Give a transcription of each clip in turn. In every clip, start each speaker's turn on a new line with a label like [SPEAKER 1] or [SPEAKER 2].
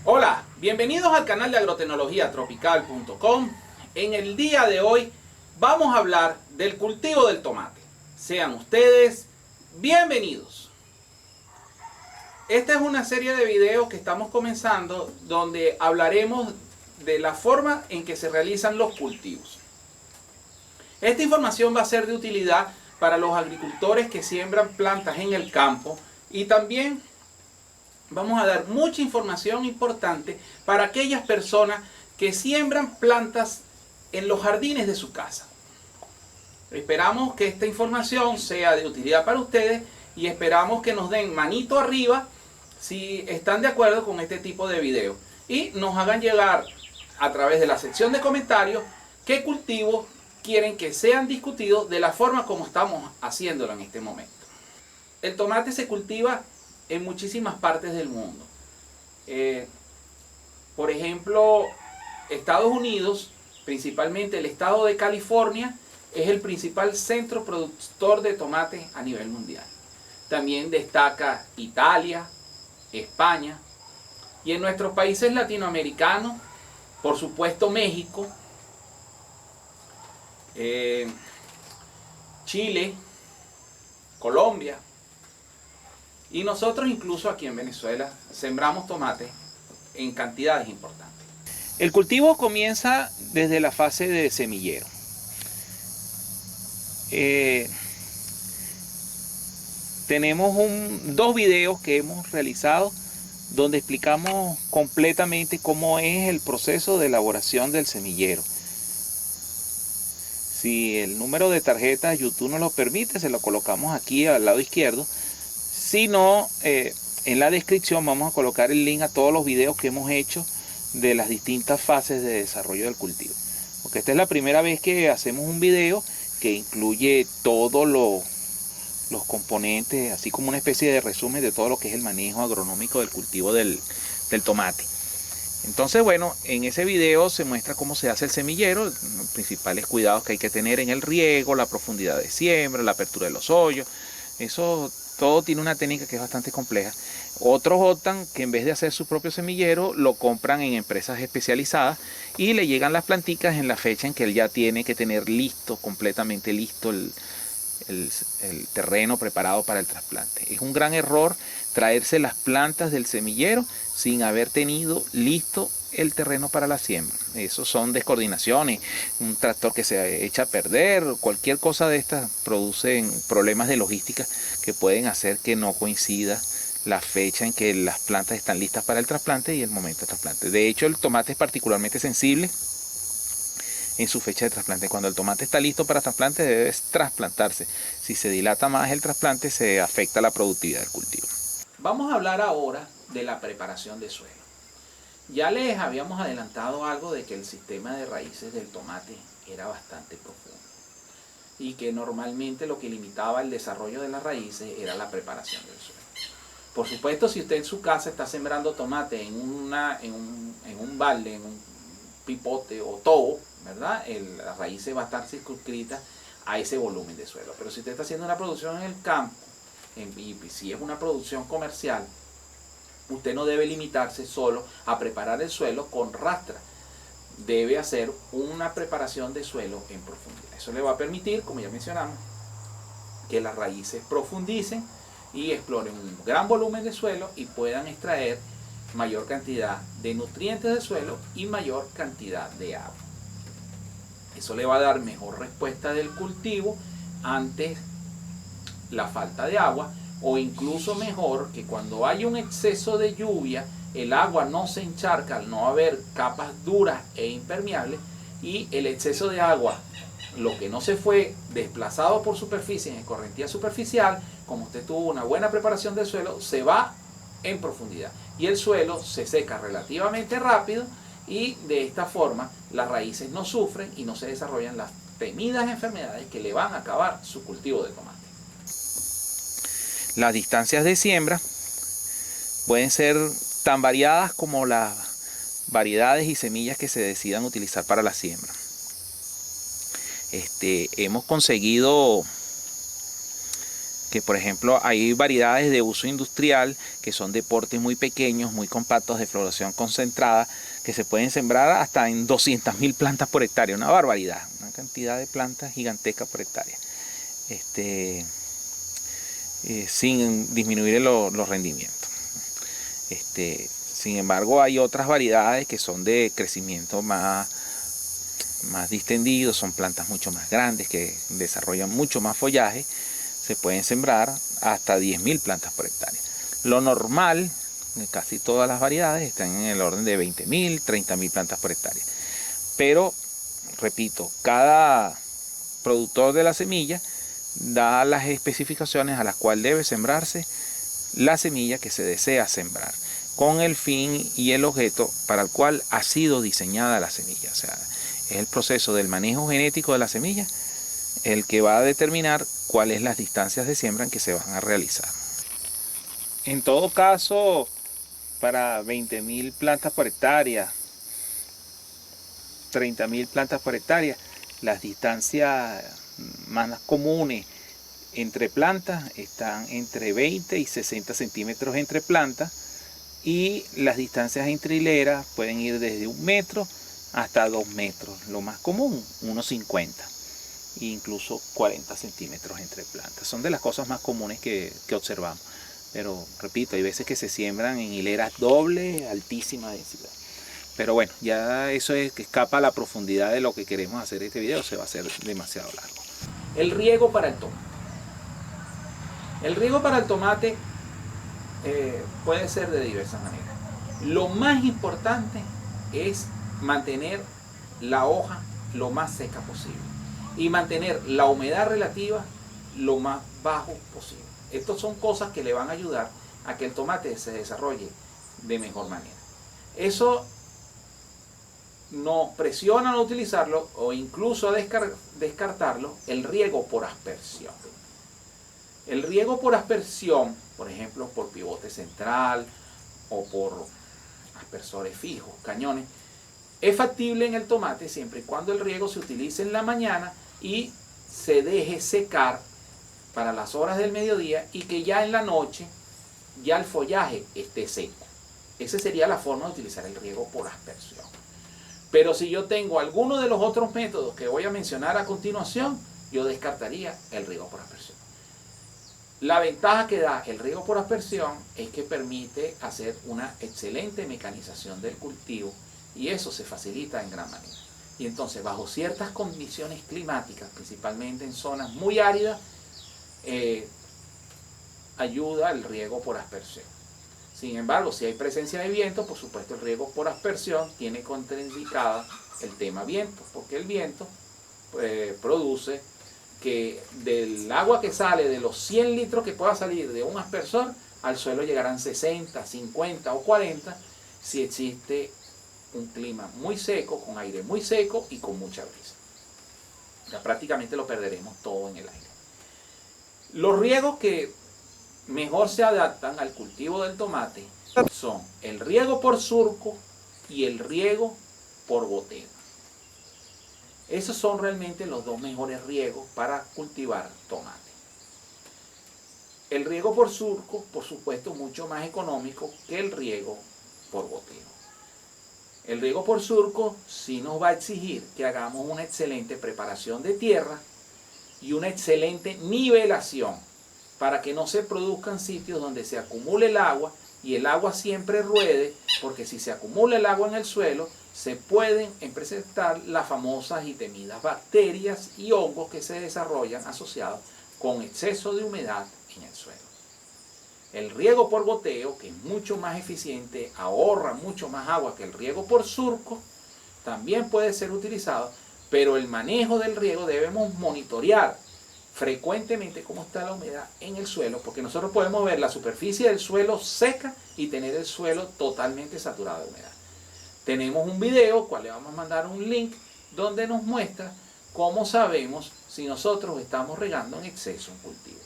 [SPEAKER 1] Hola, bienvenidos al canal de agrotecnologiatropical.com. En el día de hoy vamos a hablar del cultivo del tomate. Sean ustedes bienvenidos. Esta es una serie de videos que estamos comenzando donde hablaremos de la forma en que se realizan los cultivos. Esta información va a ser de utilidad para los agricultores que siembran plantas en el campo y también vamos a dar mucha información importante para aquellas personas que siembran plantas en los jardines de su casa. Esperamos que esta información sea de utilidad para ustedes y esperamos que nos den manito arriba si están de acuerdo con este tipo de video y nos hagan llegar a través de la sección de comentarios qué cultivos quieren que sean discutidos de la forma como estamos haciéndolo en este momento. El tomate se cultiva en muchísimas partes del mundo. Por ejemplo, Estados Unidos, principalmente el estado de California, es el principal centro productor de tomate a nivel mundial. También destaca Italia, España, y en nuestros países latinoamericanos, por supuesto México, Chile, Colombia. Y nosotros incluso aquí en Venezuela sembramos tomate en cantidades importantes. El cultivo comienza desde la fase de semillero. Tenemos dos videos que hemos realizado donde explicamos completamente cómo es el proceso de elaboración del semillero. Si el número de tarjeta YouTube nos lo permite, se lo colocamos aquí al lado izquierdo. Si no, en la descripción vamos a colocar el link a todos los videos que hemos hecho de las distintas fases de desarrollo del cultivo. Porque esta es la primera vez que hacemos un video que incluye todos los componentes, así como una especie de resumen de todo lo que es el manejo agronómico del cultivo del tomate. Entonces, bueno, en ese video se muestra cómo se hace el semillero, los principales cuidados que hay que tener en el riego, la profundidad de siembra, la apertura de los hoyos. Eso todo tiene una técnica que es bastante compleja. Otros optan que en vez de hacer su propio semillero, lo compran en empresas especializadas y le llegan las planticas en la fecha en que él ya tiene que tener listo, completamente listo el terreno preparado para el trasplante. Es un gran error traerse las plantas del semillero sin haber tenido listo el terreno para la siembra. Eso son descoordinaciones, un tractor que se echa a perder, cualquier cosa de estas producen problemas de logística que pueden hacer que no coincida la fecha en que las plantas están listas para el trasplante y el momento del trasplante. De hecho, el tomate es particularmente sensible en su fecha de trasplante. Cuando el tomate está listo para trasplante, debe trasplantarse. Si se dilata más el trasplante, se afecta la productividad del cultivo. Vamos a hablar ahora de la preparación de suelo. Ya les habíamos adelantado algo de que el sistema de raíces del tomate era bastante profundo y que normalmente lo que limitaba el desarrollo de las raíces era la preparación del suelo. Por supuesto, si usted en su casa está sembrando tomate en un balde, en un pipote o tobo, ¿verdad? Las raíces va a estar circunscritas a ese volumen de suelo. Pero si usted está haciendo una producción en el campo, y si es una producción comercial, usted no debe limitarse solo a preparar el suelo con rastra. Debe hacer una preparación de suelo en profundidad. Eso le va a permitir, como ya mencionamos, que las raíces profundicen y exploren un gran volumen de suelo y puedan extraer mayor cantidad de nutrientes del suelo y mayor cantidad de agua. Eso le va a dar mejor respuesta del cultivo ante la falta de agua, o incluso mejor que cuando hay un exceso de lluvia, el agua no se encharca al no haber capas duras e impermeables, y el exceso de agua, lo que no se fue desplazado por superficie en escorrentía superficial, como usted tuvo una buena preparación del suelo, se va en profundidad y el suelo se seca relativamente rápido, y de esta forma las raíces no sufren y no se desarrollan las temidas enfermedades que le van a acabar su cultivo de tomate. Las distancias de siembra pueden ser tan variadas como las variedades y semillas que se decidan utilizar para la siembra. Hemos conseguido que por ejemplo hay variedades de uso industrial que son de portes muy pequeños, muy compactos, de floración concentrada, que se pueden sembrar hasta en 200.000 plantas por hectárea, una barbaridad, una cantidad de plantas gigantesca por hectárea, sin disminuir los rendimientos. Sin embargo, hay otras variedades que son de crecimiento más distendido, son plantas mucho más grandes que desarrollan mucho más follaje. Se pueden sembrar hasta 10.000 plantas por hectárea. Lo normal, casi todas las variedades, están en el orden de 20.000, 30.000 plantas por hectárea. Pero, repito, cada productor de la semilla da las especificaciones a las cuales debe sembrarse la semilla que se desea sembrar, con el fin y el objeto para el cual ha sido diseñada la semilla. O sea, es el proceso del manejo genético de la semilla el que va a determinar cuáles las distancias de siembra que se van a realizar. En todo caso, para 20.000 plantas por hectárea, 30.000 plantas por hectárea, las distancias más comunes entre plantas están entre 20 y 60 centímetros entre plantas, y las distancias entre hileras pueden ir desde 1 metro hasta 2 metros, lo más común, 1,50, incluso 40 centímetros entre plantas. Son de las cosas más comunes que observamos. Pero repito, hay veces que se siembran en hileras dobles, altísima densidad. Pero bueno, ya eso es que escapa a la profundidad de lo que queremos hacer este video, se va a hacer demasiado largo. El riego para el tomate. El riego para el tomate puede ser de diversas maneras. Lo más importante es mantener la hoja lo más seca posible y mantener la humedad relativa lo más bajo posible. Estas son cosas que le van a ayudar a que el tomate se desarrolle de mejor manera. Eso nos presiona a utilizarlo o incluso a descartarlo, el riego por aspersión. El riego por aspersión, por ejemplo, por pivote central o por aspersores fijos, cañones, es factible en el tomate siempre y cuando el riego se utilice en la mañana y se deje secar para las horas del mediodía y que ya en la noche ya el follaje esté seco. Esa sería la forma de utilizar el riego por aspersión. Pero si yo tengo alguno de los otros métodos que voy a mencionar a continuación, yo descartaría el riego por aspersión. La ventaja que da el riego por aspersión es que permite hacer una excelente mecanización del cultivo y eso se facilita en gran manera. Y entonces, bajo ciertas condiciones climáticas, principalmente en zonas muy áridas, ayuda el riego por aspersión. Sin embargo, si hay presencia de viento, por supuesto el riego por aspersión tiene contraindicada el tema viento, porque el viento produce que del agua que sale, de los 100 litros que pueda salir de un aspersor, al suelo llegarán 60, 50 o 40 si existe un clima muy seco, con aire muy seco y con mucha brisa. Ya prácticamente lo perderemos todo en el aire. Los riegos que mejor se adaptan al cultivo del tomate son el riego por surco y el riego por goteo. Esos son realmente los dos mejores riegos para cultivar tomate. El riego por surco, por supuesto, mucho más económico que el riego por goteo. El riego por surco sí nos va a exigir que hagamos una excelente preparación de tierra y una excelente nivelación para que no se produzcan sitios donde se acumule el agua y el agua siempre ruede, porque si se acumula el agua en el suelo se pueden presentar las famosas y temidas bacterias y hongos que se desarrollan asociados con exceso de humedad en el suelo. El riego por goteo, que es mucho más eficiente, ahorra mucho más agua que el riego por surco, también puede ser utilizado, pero el manejo del riego debemos monitorear frecuentemente cómo está la humedad en el suelo, porque nosotros podemos ver la superficie del suelo seca y tener el suelo totalmente saturado de humedad. Tenemos un video, cual le vamos a mandar un link, donde nos muestra cómo sabemos si nosotros estamos regando en exceso un cultivo.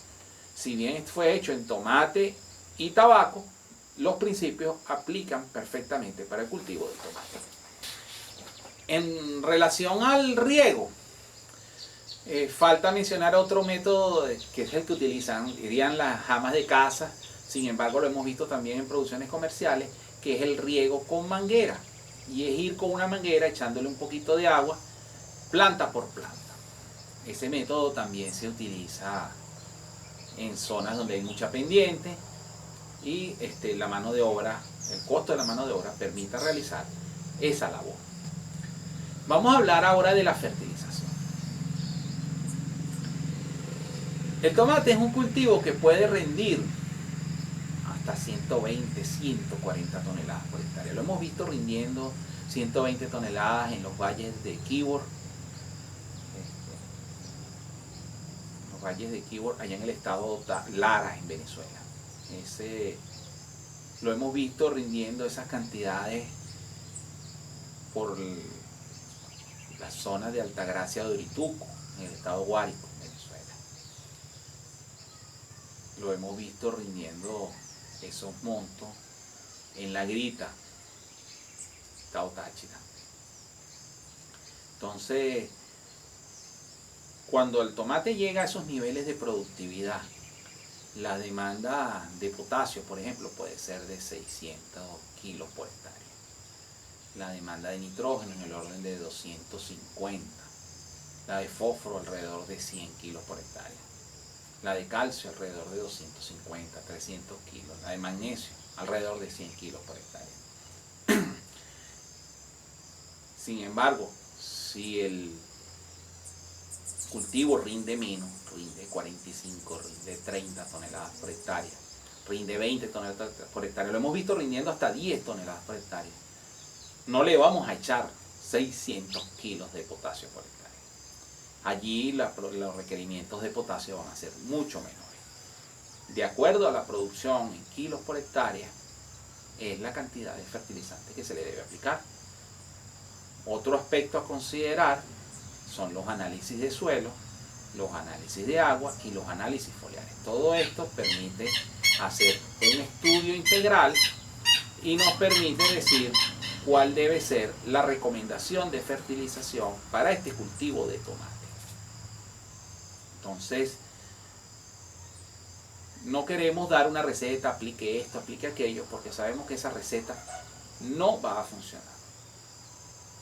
[SPEAKER 1] Si bien fue hecho en tomate y tabaco, los principios aplican perfectamente para el cultivo del tomate. En relación al riego, Falta mencionar otro método que es el que utilizan, dirían las amas de casa, sin embargo lo hemos visto también en producciones comerciales, que es el riego con manguera. Y es ir con una manguera echándole un poquito de agua, planta por planta. Ese método también se utiliza en zonas donde hay mucha pendiente y la mano de obra, el costo de la mano de obra permite realizar esa labor. Vamos a hablar ahora de la fertilización. El tomate es un cultivo que puede rendir hasta 120, 140 toneladas por hectárea. Lo hemos visto rindiendo 120 toneladas en los valles de Quibor. Los valles de Quibor, allá en el estado Lara, en Venezuela. Lo hemos visto rindiendo esas cantidades por la zona de Altagracia de Orituco, en el estado Guárico, Venezuela. Lo hemos visto rindiendo esos montos en La Grita, estado Táchira. Entonces, cuando el tomate llega a esos niveles de productividad, la demanda de potasio, por ejemplo, puede ser de 600 kilos por hectárea. La demanda de nitrógeno en el orden de 250. La de fósforo alrededor de 100 kilos por hectárea. La de calcio alrededor de 250, 300 kilos. La de magnesio alrededor de 100 kilos por hectárea. Sin embargo, si el cultivo rinde menos, rinde 45, rinde 30 toneladas por hectárea, rinde 20 toneladas por hectárea, lo hemos visto rindiendo hasta 10 toneladas por hectárea, no le vamos a echar 600 kilos de potasio por hectárea. Allí los requerimientos de potasio van a ser mucho menores. De acuerdo a la producción en kilos por hectárea, es la cantidad de fertilizante que se le debe aplicar. Otro aspecto a considerar son los análisis de suelo, los análisis de agua y los análisis foliares. Todo esto permite hacer un estudio integral y nos permite decir cuál debe ser la recomendación de fertilización para este cultivo de tomate. Entonces, no queremos dar una receta, aplique esto, aplique aquello, porque sabemos que esa receta no va a funcionar.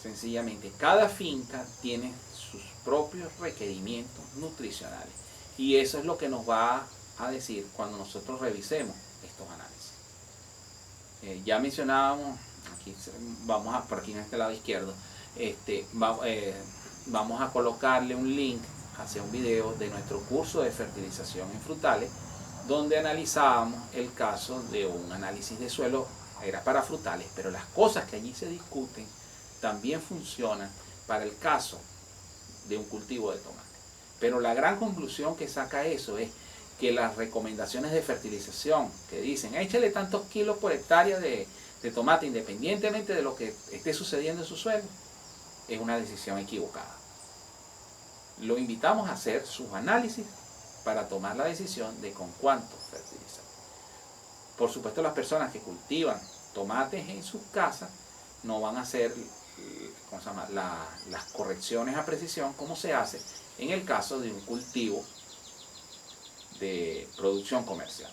[SPEAKER 1] Sencillamente, cada finca tiene sus propios requerimientos nutricionales y eso es lo que nos va a decir cuando nosotros revisemos estos análisis. Ya mencionábamos, aquí por aquí en este lado izquierdo, vamos a colocarle un link hacia un video de nuestro curso de fertilización en frutales, donde analizábamos el caso de un análisis de suelo, era para frutales, pero las cosas que allí se discuten también funcionan para el caso de un cultivo de tomate. Pero la gran conclusión que saca eso es que las recomendaciones de fertilización que dicen échale tantos kilos por hectárea de tomate independientemente de lo que esté sucediendo en su suelo, es una decisión equivocada. Lo invitamos a hacer sus análisis para tomar la decisión de con cuánto fertilizar. Por supuesto, las personas que cultivan tomates en sus casas no van a hacer las correcciones a precisión como se hace en el caso de un cultivo de producción comercial.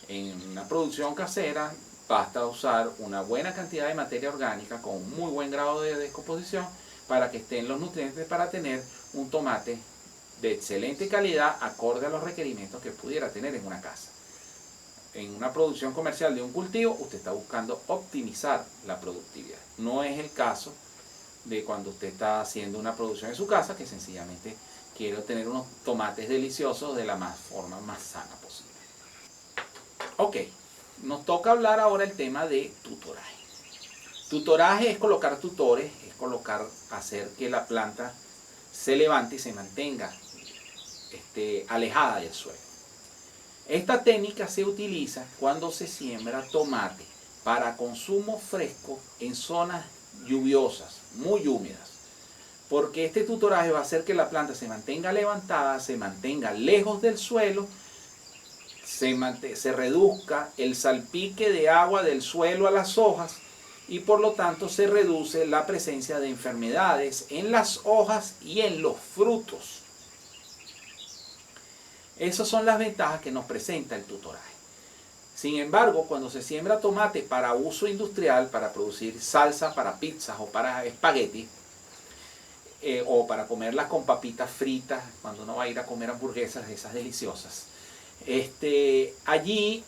[SPEAKER 1] En una producción casera basta usar una buena cantidad de materia orgánica con un muy buen grado de descomposición para que estén los nutrientes para tener un tomate de excelente calidad acorde a los requerimientos que pudiera tener en una casa. En una producción comercial de un cultivo, usted está buscando optimizar la productividad. No es el caso de cuando usted está haciendo una producción en su casa, que sencillamente quiere obtener unos tomates deliciosos de la forma más sana posible. Ok, nos toca hablar ahora el tema de tutoraje. Tutoraje es colocar tutores, es hacer que la planta se levante y se mantenga alejada del suelo. Esta técnica se utiliza cuando se siembra tomate para consumo fresco en zonas lluviosas, muy húmedas, porque este tutoraje va a hacer que la planta se mantenga levantada, se mantenga lejos del suelo, se reduzca el salpique de agua del suelo a las hojas y por lo tanto se reduce la presencia de enfermedades en las hojas y en los frutos. Esas son las ventajas que nos presenta el tutoraje. Sin embargo, cuando se siembra tomate para uso industrial, para producir salsa para pizzas o para espaguetis, o para comerlas con papitas fritas, cuando uno va a ir a comer hamburguesas esas deliciosas, allí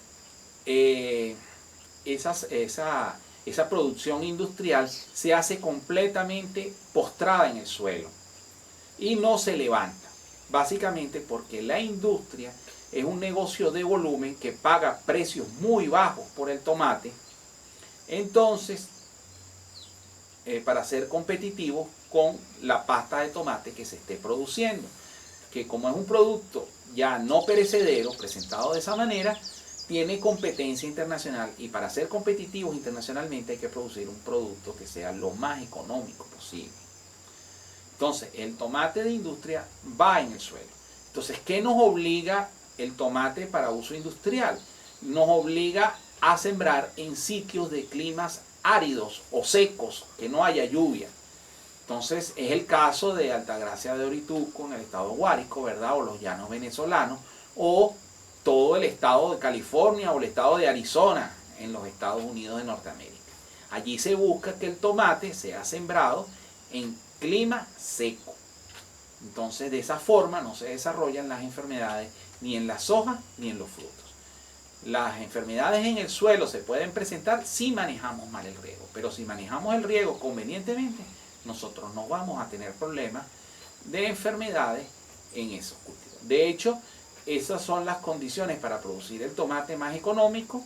[SPEAKER 1] esa producción industrial se hace completamente postrada en el suelo y no se levanta, básicamente porque la industria es un negocio de volumen que paga precios muy bajos por el tomate. Entonces, para ser competitivo con la pasta de tomate que se esté produciendo, que como es un producto ya no perecedero, presentado de esa manera, tiene competencia internacional, y para ser competitivos internacionalmente hay que producir un producto que sea lo más económico posible. Entonces, el tomate de industria va en el suelo. Entonces, ¿qué nos obliga el tomate para uso industrial? Nos obliga a sembrar en sitios de climas áridos o secos, que no haya lluvia. Entonces, es el caso de Altagracia de Orituco en el estado de Guárico, ¿verdad? O los llanos venezolanos, o todo el estado de California o el estado de Arizona en los Estados Unidos de Norteamérica. Allí se busca que el tomate sea sembrado en clima seco. Entonces, de esa forma no se desarrollan las enfermedades ni en las hojas ni en los frutos. Las enfermedades en el suelo se pueden presentar si manejamos mal el riego, pero si manejamos el riego convenientemente, nosotros no vamos a tener problemas de enfermedades en esos cultivos. De hecho, esas son las condiciones para producir el tomate más económico,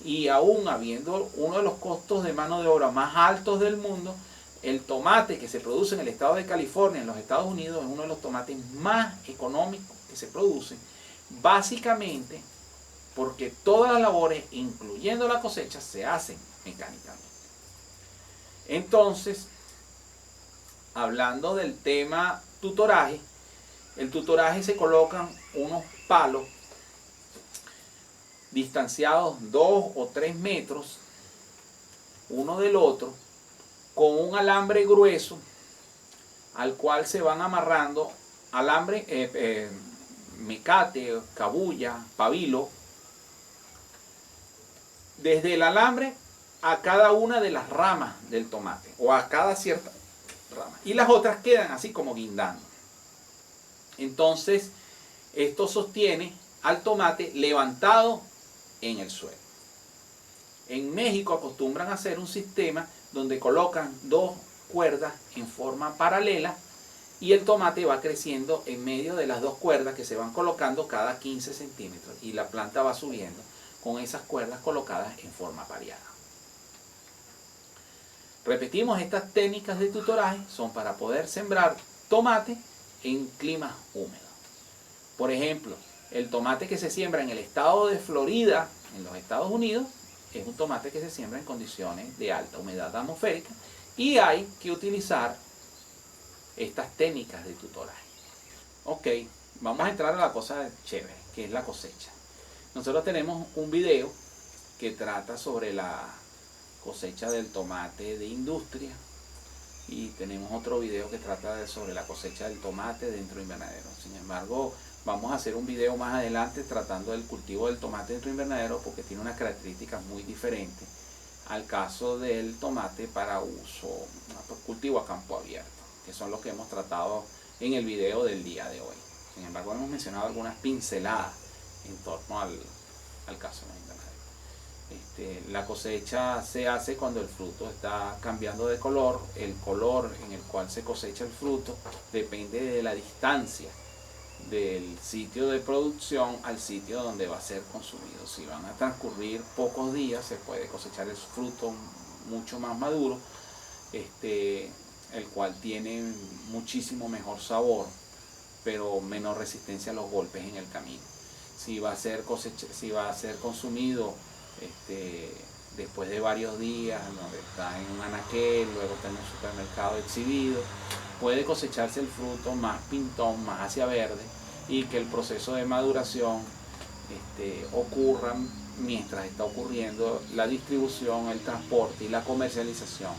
[SPEAKER 1] y aún habiendo uno de los costos de mano de obra más altos del mundo, el tomate que se produce en el estado de California, en los Estados Unidos, es uno de los tomates más económicos que se producen, básicamente porque todas las labores, incluyendo la cosecha, se hacen mecánicamente. Entonces, hablando del tema tutoraje, el tutoraje se colocan unos palos distanciados 2 o 3 metros uno del otro, con un alambre grueso al cual se van amarrando alambre, mecate, cabuya, pabilo, desde el alambre a cada una de las ramas del tomate, o a cada cierta rama, y las otras quedan así como guindando. Entonces, esto sostiene al tomate levantado en el suelo. En México acostumbran a hacer un sistema donde colocan 2 cuerdas en forma paralela, y el tomate va creciendo en medio de las 2 cuerdas que se van colocando cada 15 centímetros, y la planta va subiendo con esas cuerdas colocadas en forma pareada. Repetimos, estas técnicas de tutoraje son para poder sembrar tomate en climas húmedos. Por ejemplo, el tomate que se siembra en el estado de Florida, en los Estados Unidos, es un tomate que se siembra en condiciones de alta humedad atmosférica, y hay que utilizar estas técnicas de tutoraje. Ok, vamos a entrar a la cosa chévere, que es la cosecha. Nosotros tenemos un video que trata sobre la cosecha del tomate de industria, y tenemos otro video que trata sobre la cosecha del tomate dentro de invernadero. Sin embargo, vamos a hacer un video más adelante tratando del cultivo del tomate dentro de invernadero, porque tiene unas características muy diferentes al caso del tomate para uso, cultivo a campo abierto, que son los que hemos tratado en el video del día de hoy. Sin embargo, hemos mencionado algunas pinceladas en torno al caso del invernadero. La cosecha se hace cuando el fruto está cambiando de color. El color en el cual se cosecha el fruto depende de la distancia del sitio de producción al sitio donde va a ser consumido. Si van a transcurrir pocos días, se puede cosechar el fruto mucho más maduro, el cual tiene muchísimo mejor sabor, pero menor resistencia a los golpes en el camino. Si va a ser consumido después de varios días, donde está en un anaquel, luego está en un supermercado exhibido, puede cosecharse el fruto más pintón, más hacia verde, y que el proceso de maduración ocurra mientras está ocurriendo la distribución, el transporte y la comercialización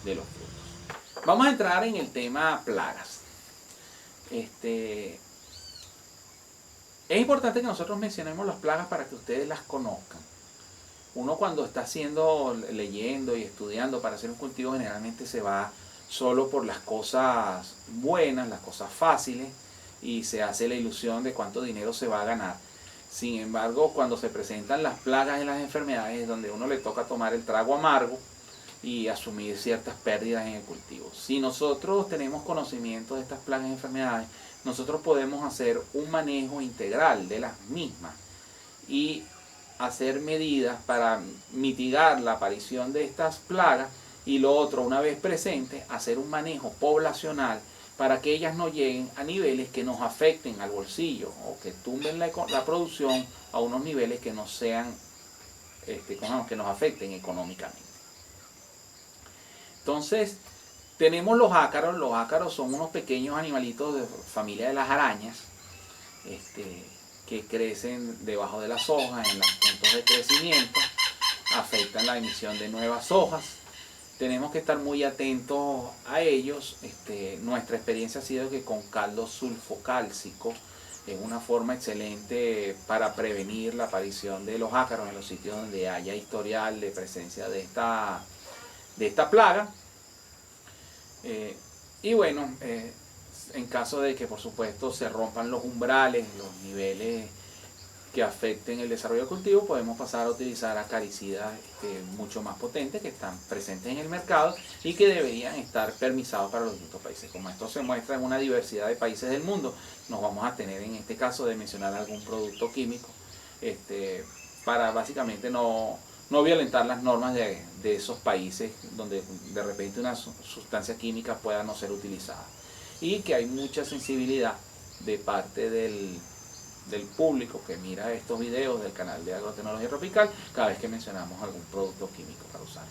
[SPEAKER 1] de los frutos. Vamos a entrar en el tema plagas. Es importante que nosotros mencionemos las plagas para que ustedes las conozcan. Uno cuando está leyendo y estudiando para hacer un cultivo generalmente se va solo por las cosas buenas, las cosas fáciles, y se hace la ilusión de cuánto dinero se va a ganar. Sin embargo, cuando se presentan las plagas y las enfermedades es donde uno le toca tomar el trago amargo y asumir ciertas pérdidas en el cultivo. Si nosotros tenemos conocimiento de estas plagas y enfermedades, nosotros podemos hacer un manejo integral de las mismas y hacer medidas para mitigar la aparición de estas plagas, y lo otro, una vez presentes, hacer un manejo poblacional para que ellas no lleguen a niveles que nos afecten al bolsillo o que tumben la producción a unos niveles que no sean, que nos afecten económicamente. Entonces, tenemos los ácaros. Los ácaros son unos pequeños animalitos de familia de las arañas, que crecen debajo de las hojas, en los puntos de crecimiento, afectan la emisión de nuevas hojas. Tenemos que estar muy atentos a ellos. Nuestra experiencia ha sido que con caldo sulfocálcico es una forma excelente para prevenir la aparición de los ácaros en los sitios donde haya historial de presencia de esta plaga. Y bueno, en caso de que por supuesto se rompan los umbrales, los niveles que afecten el desarrollo del cultivo, podemos pasar a utilizar acaricidas mucho más potentes que están presentes en el mercado y que deberían estar permisados para los distintos países. Como esto se muestra en una diversidad de países del mundo, nos vamos a tener en este caso de mencionar algún producto químico para básicamente no violentar las normas de esos países donde de repente una sustancia química pueda no ser utilizada. Y que hay mucha sensibilidad de parte del público que mira estos videos del canal de Agrotecnología Tropical cada vez que mencionamos algún producto químico para usar.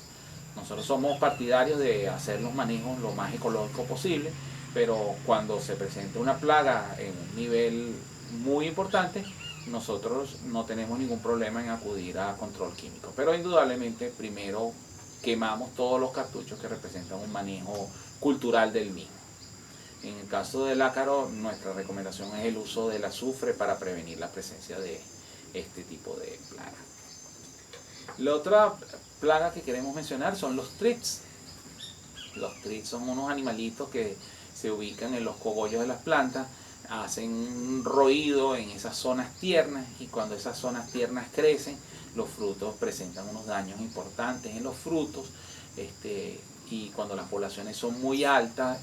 [SPEAKER 1] Nosotros somos partidarios de hacer los manejos lo más ecológico posible, pero cuando se presenta una plaga en un nivel muy importante, nosotros no tenemos ningún problema en acudir a control químico. Pero indudablemente primero quemamos todos los cartuchos que representan un manejo cultural del mismo. En el caso del ácaro, nuestra recomendación es el uso del azufre para prevenir la presencia de este tipo de plaga. La otra plaga que queremos mencionar son los thrips. Los thrips son unos animalitos que se ubican en los cogollos de las plantas, hacen un roído en esas zonas tiernas, y cuando esas zonas tiernas crecen, los frutos presentan unos daños importantes en los frutos. Y cuando las poblaciones son muy altas,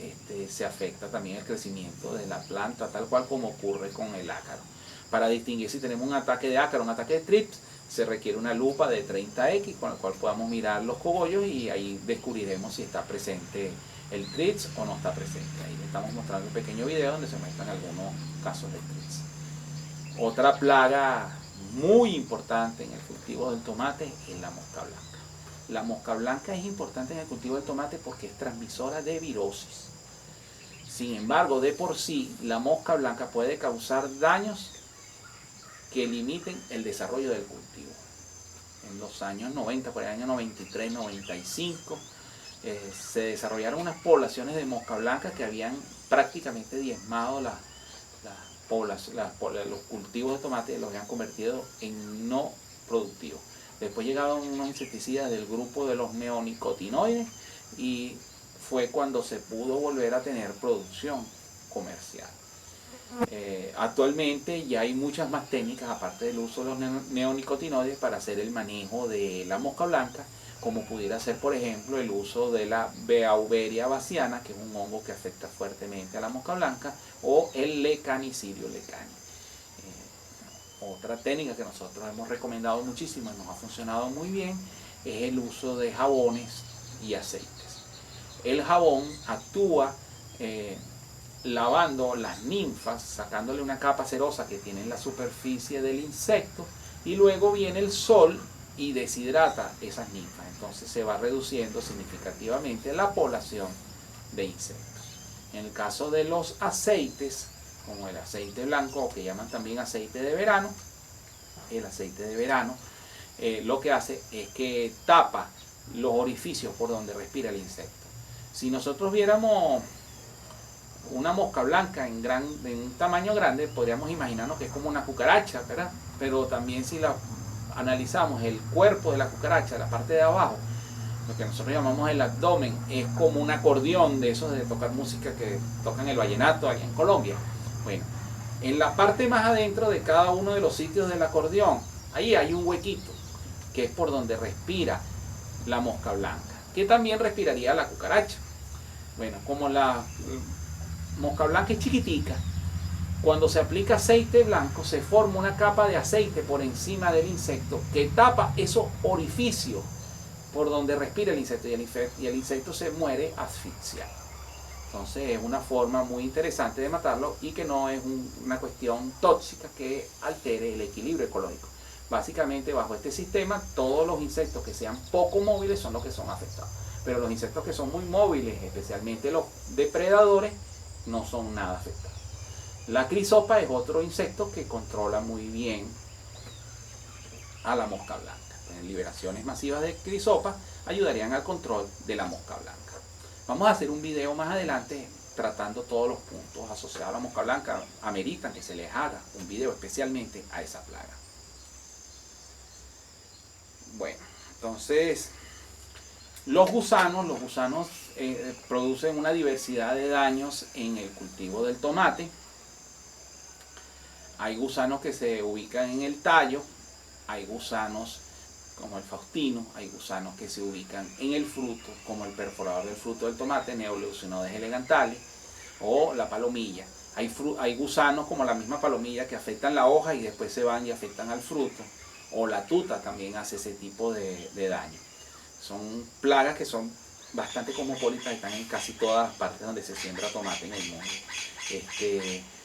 [SPEAKER 1] se afecta también el crecimiento de la planta, tal cual como ocurre con el ácaro. Para distinguir si tenemos un ataque de ácaro o un ataque de thrips, se requiere una lupa de 30x con la cual podamos mirar los cogollos y ahí descubriremos si está presente el thrips o no está presente. Ahí le estamos mostrando un pequeño video donde se muestran algunos casos de thrips. Otra plaga muy importante en el cultivo del tomate es la mosca blanca. La mosca blanca es importante en el cultivo del tomate porque es transmisora de virosis. Sin embargo, de por sí, la mosca blanca puede causar daños que limiten el desarrollo del cultivo. En los años 90, por el año 93, 95, se desarrollaron unas poblaciones de mosca blanca que habían prácticamente diezmado los cultivos de tomate, los habían convertido en no productivos. Después llegaron unos insecticidas del grupo de los neonicotinoides y fue cuando se pudo volver a tener producción comercial. Actualmente ya hay muchas más técnicas, aparte del uso de los neonicotinoides, para hacer el manejo de la mosca blanca, como pudiera ser, por ejemplo, el uso de la Beauveria baciana, que es un hongo que afecta fuertemente a la mosca blanca, o el lecanicidio lecani. Otra técnica que nosotros hemos recomendado muchísimo y nos ha funcionado muy bien es el uso de jabones y aceites. El jabón actúa lavando las ninfas, sacándole una capa cerosa que tiene en la superficie del insecto, y luego viene el sol y deshidrata esas ninfas. Entonces se va reduciendo significativamente la población de insectos. En el caso de los aceites, como el aceite blanco, o que llaman también aceite de verano, el aceite de verano lo que hace es que tapa los orificios por donde respira el insecto. Si nosotros viéramos una mosca blanca en un tamaño grande, podríamos imaginarnos que es como una cucaracha, ¿verdad? Pero también si la analizamos el cuerpo de la cucaracha, la parte de abajo, lo que nosotros llamamos el abdomen, es como un acordeón de esos de tocar música que tocan el vallenato allá en Colombia. Bueno, en la parte más adentro de cada uno de los sitios del acordeón, ahí hay un huequito, que es por donde respira la mosca blanca, que también respiraría la cucaracha. Bueno, como la mosca blanca es chiquitica, cuando se aplica aceite blanco se forma una capa de aceite por encima del insecto que tapa esos orificios por donde respira el insecto, y el insecto se muere asfixiado. Entonces es una forma muy interesante de matarlo y que no es una cuestión tóxica que altere el equilibrio ecológico. Básicamente bajo este sistema todos los insectos que sean poco móviles son los que son afectados, pero los insectos que son muy móviles, especialmente los depredadores, no son nada afectados. La crisopa es otro insecto que controla muy bien a la mosca blanca. Liberaciones masivas de crisopa ayudarían al control de la mosca blanca. Vamos a hacer un video más adelante tratando todos los puntos asociados a la mosca blanca. Ameritan que se les haga un video especialmente a esa plaga. Bueno, entonces los gusanos producen una diversidad de daños en el cultivo del tomate. Hay gusanos que se ubican en el tallo, hay gusanos como el faustino, hay gusanos que se ubican en el fruto, como el perforador del fruto del tomate, Neoleucinodes elegantales, o la palomilla. Hay gusanos como la misma palomilla que afectan la hoja y después se van y afectan al fruto, o la tuta también hace ese tipo de daño. Son plagas que son bastante cosmopolitas, están en casi todas las partes donde se siembra tomate en el mundo.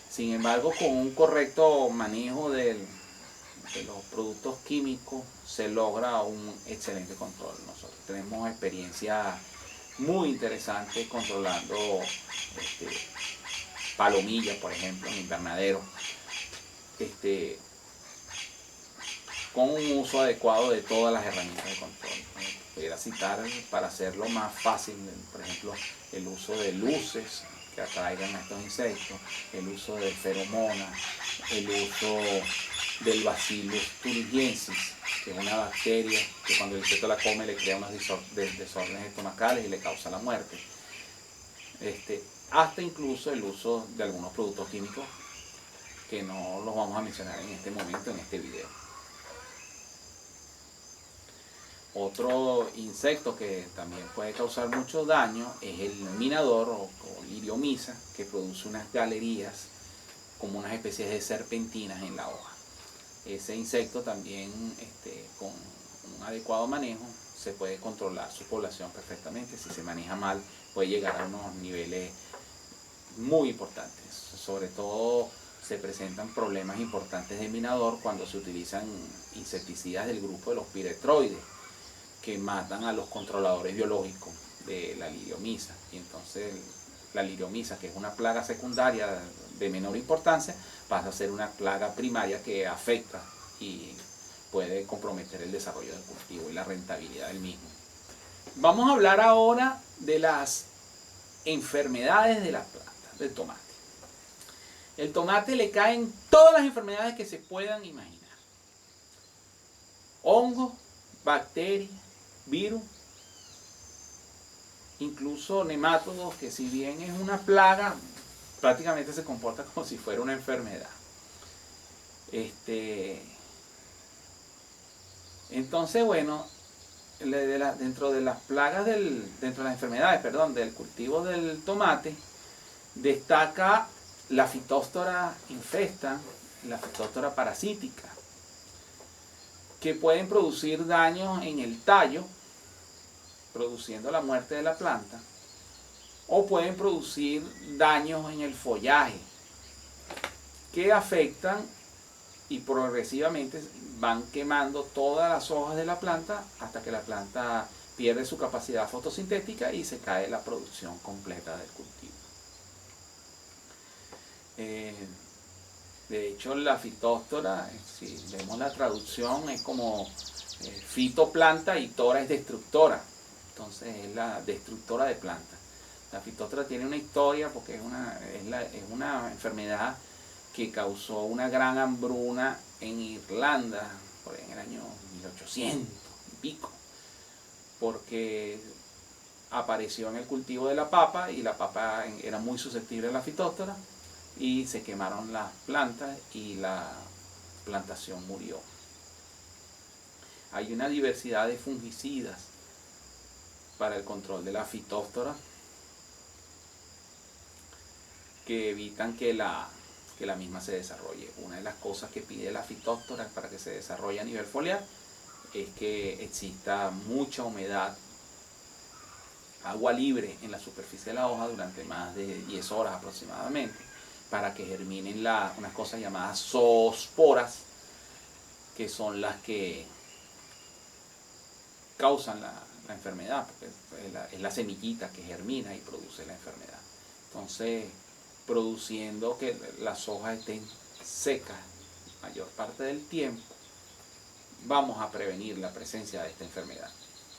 [SPEAKER 1] Sin embargo, con un correcto manejo de los productos químicos se logra un excelente control. Nosotros tenemos experiencia muy interesante controlando palomillas, por ejemplo, en invernadero, con un uso adecuado de todas las herramientas de control. Pudiera citar, para hacerlo más fácil, por ejemplo, el uso de luces que atraigan a estos insectos, el uso de feromonas, el uso del Bacillus thuringiensis, que es una bacteria que cuando el insecto la come le crea unos desórdenes estomacales y le causa la muerte. Hasta incluso el uso de algunos productos químicos que no los vamos a mencionar en este momento, en este video. Otro insecto que también puede causar mucho daño es el minador o Liriomyza, que produce unas galerías como unas especies de serpentinas en la hoja. Ese insecto también, con un adecuado manejo, se puede controlar su población perfectamente. Si se maneja mal, puede llegar a unos niveles muy importantes. Sobre todo se presentan problemas importantes de minador cuando se utilizan insecticidas del grupo de los piretroides, que matan a los controladores biológicos de la Liriomyza. Y entonces la Liriomyza, que es una plaga secundaria de menor importancia, pasa a ser una plaga primaria que afecta y puede comprometer el desarrollo del cultivo y la rentabilidad del mismo. Vamos a hablar ahora de las enfermedades de las plantas, del tomate. El tomate le caen todas las enfermedades que se puedan imaginar. Hongos, bacterias, virus, incluso nemátodos, que si bien es una plaga, prácticamente se comporta como si fuera una enfermedad. Entonces, bueno, dentro de las plagas, dentro de las enfermedades, del cultivo del tomate, destaca la Phytophthora infesta, la Phytophthora parasítica, que pueden producir daños en el tallo, produciendo la muerte de la planta, o pueden producir daños en el follaje, que afectan y progresivamente van quemando todas las hojas de la planta hasta que la planta pierde su capacidad fotosintética y se cae la producción completa del cultivo. De hecho, la Phytophthora, si vemos la traducción, es como fitoplanta y tora es destructora. Entonces es la destructora de plantas. La Phytophthora tiene una historia porque es una enfermedad que causó una gran hambruna en Irlanda por en el año 1800 y pico, porque apareció en el cultivo de la papa y la papa era muy susceptible a la Phytophthora y se quemaron las plantas y la plantación murió. Hay una diversidad de fungicidas para el control de la Phytophthora que evitan que la misma se desarrolle. Una de las cosas que pide la Phytophthora para que se desarrolle a nivel foliar es que exista mucha humedad, agua libre en la superficie de la hoja durante más de 10 horas aproximadamente, para que germinen unas cosas llamadas zoosporas, que son las que causan la enfermedad, porque es la semillita que germina y produce la enfermedad. Entonces, produciendo que las hojas estén secas mayor parte del tiempo, vamos a prevenir la presencia de esta enfermedad.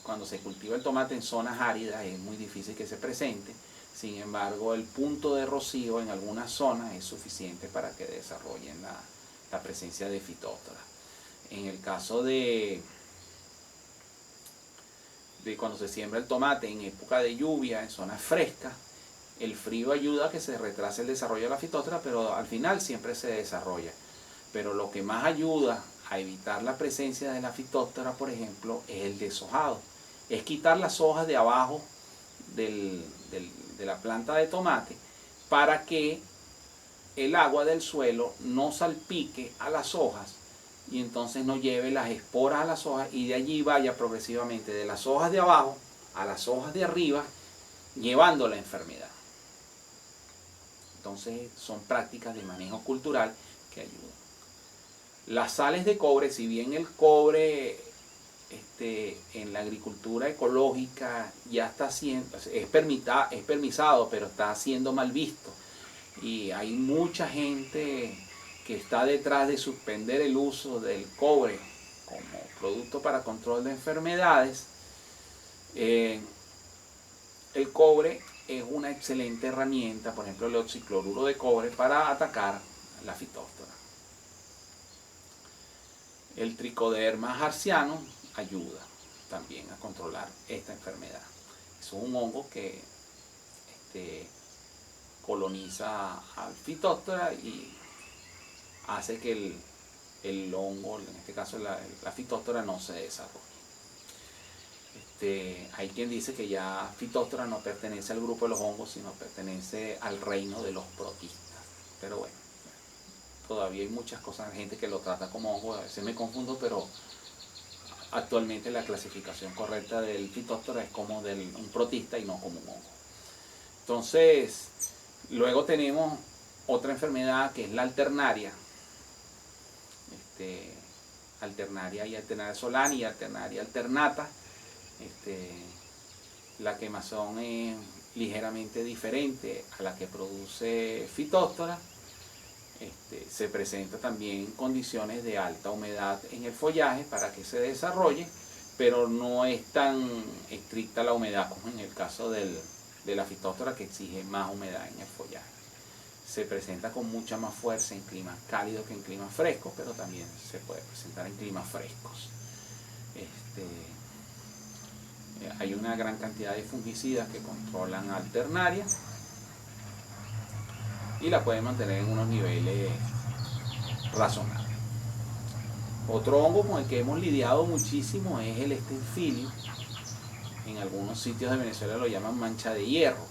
[SPEAKER 1] Cuando se cultiva el tomate en zonas áridas es muy difícil que se presente, sin embargo el punto de rocío en algunas zonas es suficiente para que desarrollen la presencia de Phytophthora. En el caso de cuando se siembra el tomate en época de lluvia, en zonas frescas, el frío ayuda a que se retrase el desarrollo de la Phytophthora, pero al final siempre se desarrolla. Pero lo que más ayuda a evitar la presencia de la Phytophthora, por ejemplo, es el deshojado. Es quitar las hojas de abajo de la planta de tomate para que el agua del suelo no salpique a las hojas y entonces no lleve las esporas a las hojas y de allí vaya progresivamente de las hojas de abajo a las hojas de arriba, llevando la enfermedad. Entonces son prácticas de manejo cultural que ayudan. Las sales de cobre, si bien el cobre en la agricultura ecológica ya está siendo, es permisado, pero está siendo mal visto. Y hay mucha gente que está detrás de suspender el uso del cobre como producto para control de enfermedades. El cobre es una excelente herramienta, por ejemplo el oxicloruro de cobre, para atacar la Phytophthora. El Trichoderma harzianum ayuda también a controlar esta enfermedad. Es un hongo que coloniza al Phytophthora y hace que el hongo, en este caso la Phytophthora, no se desarrolle. Hay quien dice que ya Phytophthora no pertenece al grupo de los hongos, sino pertenece al reino de los protistas. Pero bueno, todavía hay muchas cosas, gente que lo trata como hongo, a veces me confundo, pero actualmente la clasificación correcta del Phytophthora es como un protista y no como un hongo. Entonces, luego tenemos otra enfermedad que es la alternaria. Alternaria y Alternaria solani y Alternaria alternata. La quemazón es ligeramente diferente a la que produce Phytophthora. Se presenta también condiciones de alta humedad en el follaje para que se desarrolle, pero no es tan estricta la humedad como en el caso de la Phytophthora, que exige más humedad en el follaje. Se presenta con mucha más fuerza en climas cálidos que en climas frescos, pero también se puede presentar en climas frescos. Hay una gran cantidad de fungicidas que controlan alternaria y la pueden mantener en unos niveles razonables. Otro hongo con el que hemos lidiado muchísimo es el Staphylium. En algunos sitios de Venezuela lo llaman mancha de hierro.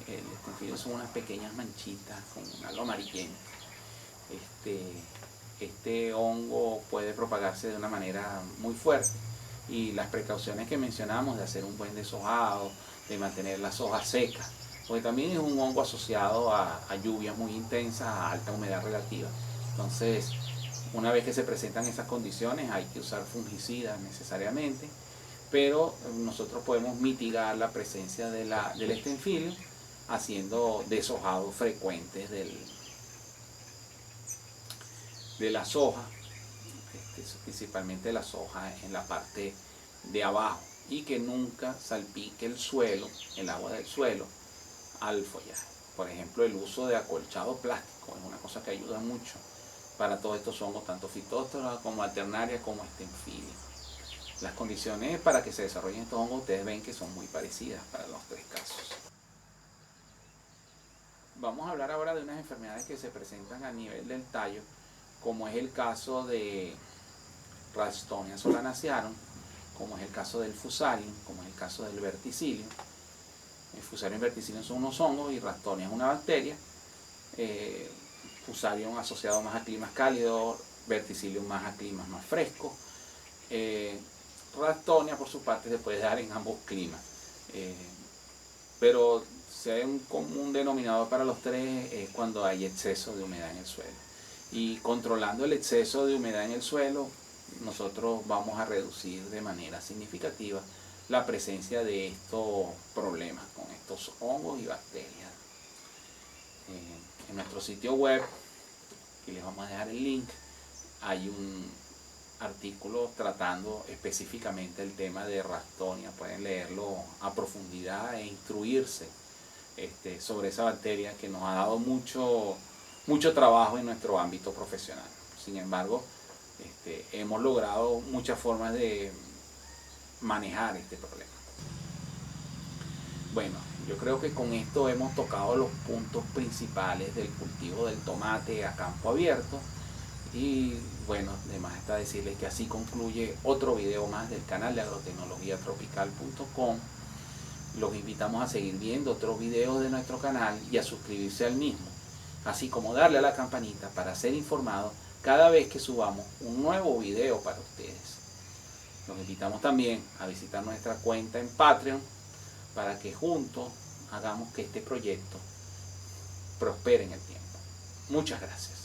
[SPEAKER 1] El Staphylium son unas pequeñas manchitas con algo amarillento. Este hongo puede propagarse de una manera muy fuerte y las precauciones que mencionamos de hacer un buen deshojado, de mantener las hojas secas, porque también es un hongo asociado a lluvias muy intensas, a alta humedad relativa. Entonces, una vez que se presentan esas condiciones hay que usar fungicidas necesariamente, pero nosotros podemos mitigar la presencia del Staphylium haciendo deshojados frecuentes de las hojas, principalmente las hojas en la parte de abajo, y que nunca salpique el suelo, el agua del suelo, al follaje. Por ejemplo, el uso de acolchado plástico es una cosa que ayuda mucho para todos estos hongos, tanto Phytophthora como Alternaria como Stenfilia. Las condiciones para que se desarrollen estos hongos, ustedes ven que son muy parecidas para los tres casos. Vamos a hablar ahora de unas enfermedades que se presentan a nivel del tallo, como es el caso de Ralstonia solanacearum, como es el caso del Fusarium, como es el caso del Verticillium. El Fusarium y Verticillium son unos hongos y Ralstonia es una bacteria. Fusarium asociado más a climas cálidos, Verticillium más a climas más frescos. Ralstonia por su parte se puede dar en ambos climas, pero si hay un común denominador para los tres es cuando hay exceso de humedad en el suelo, y controlando el exceso de humedad en el suelo nosotros vamos a reducir de manera significativa la presencia de estos problemas con estos hongos y bacterias. En nuestro sitio web, y les vamos a dejar el link, hay un artículo tratando específicamente el tema de Ralstonia. Pueden leerlo a profundidad e instruirse sobre esa bacteria que nos ha dado mucho trabajo en nuestro ámbito profesional. Sin embargo, hemos logrado muchas formas de manejar este problema. Bueno, yo creo que con esto hemos tocado los puntos principales del cultivo del tomate a campo abierto. Y bueno, además está decirles que así concluye otro video más del canal de agrotecnologiatropical.com. Los invitamos a seguir viendo otros videos de nuestro canal y a suscribirse al mismo, así como darle a la campanita para ser informados cada vez que subamos un nuevo video para ustedes. Los invitamos también a visitar nuestra cuenta en Patreon para que juntos hagamos que este proyecto prospere en el tiempo. Muchas gracias.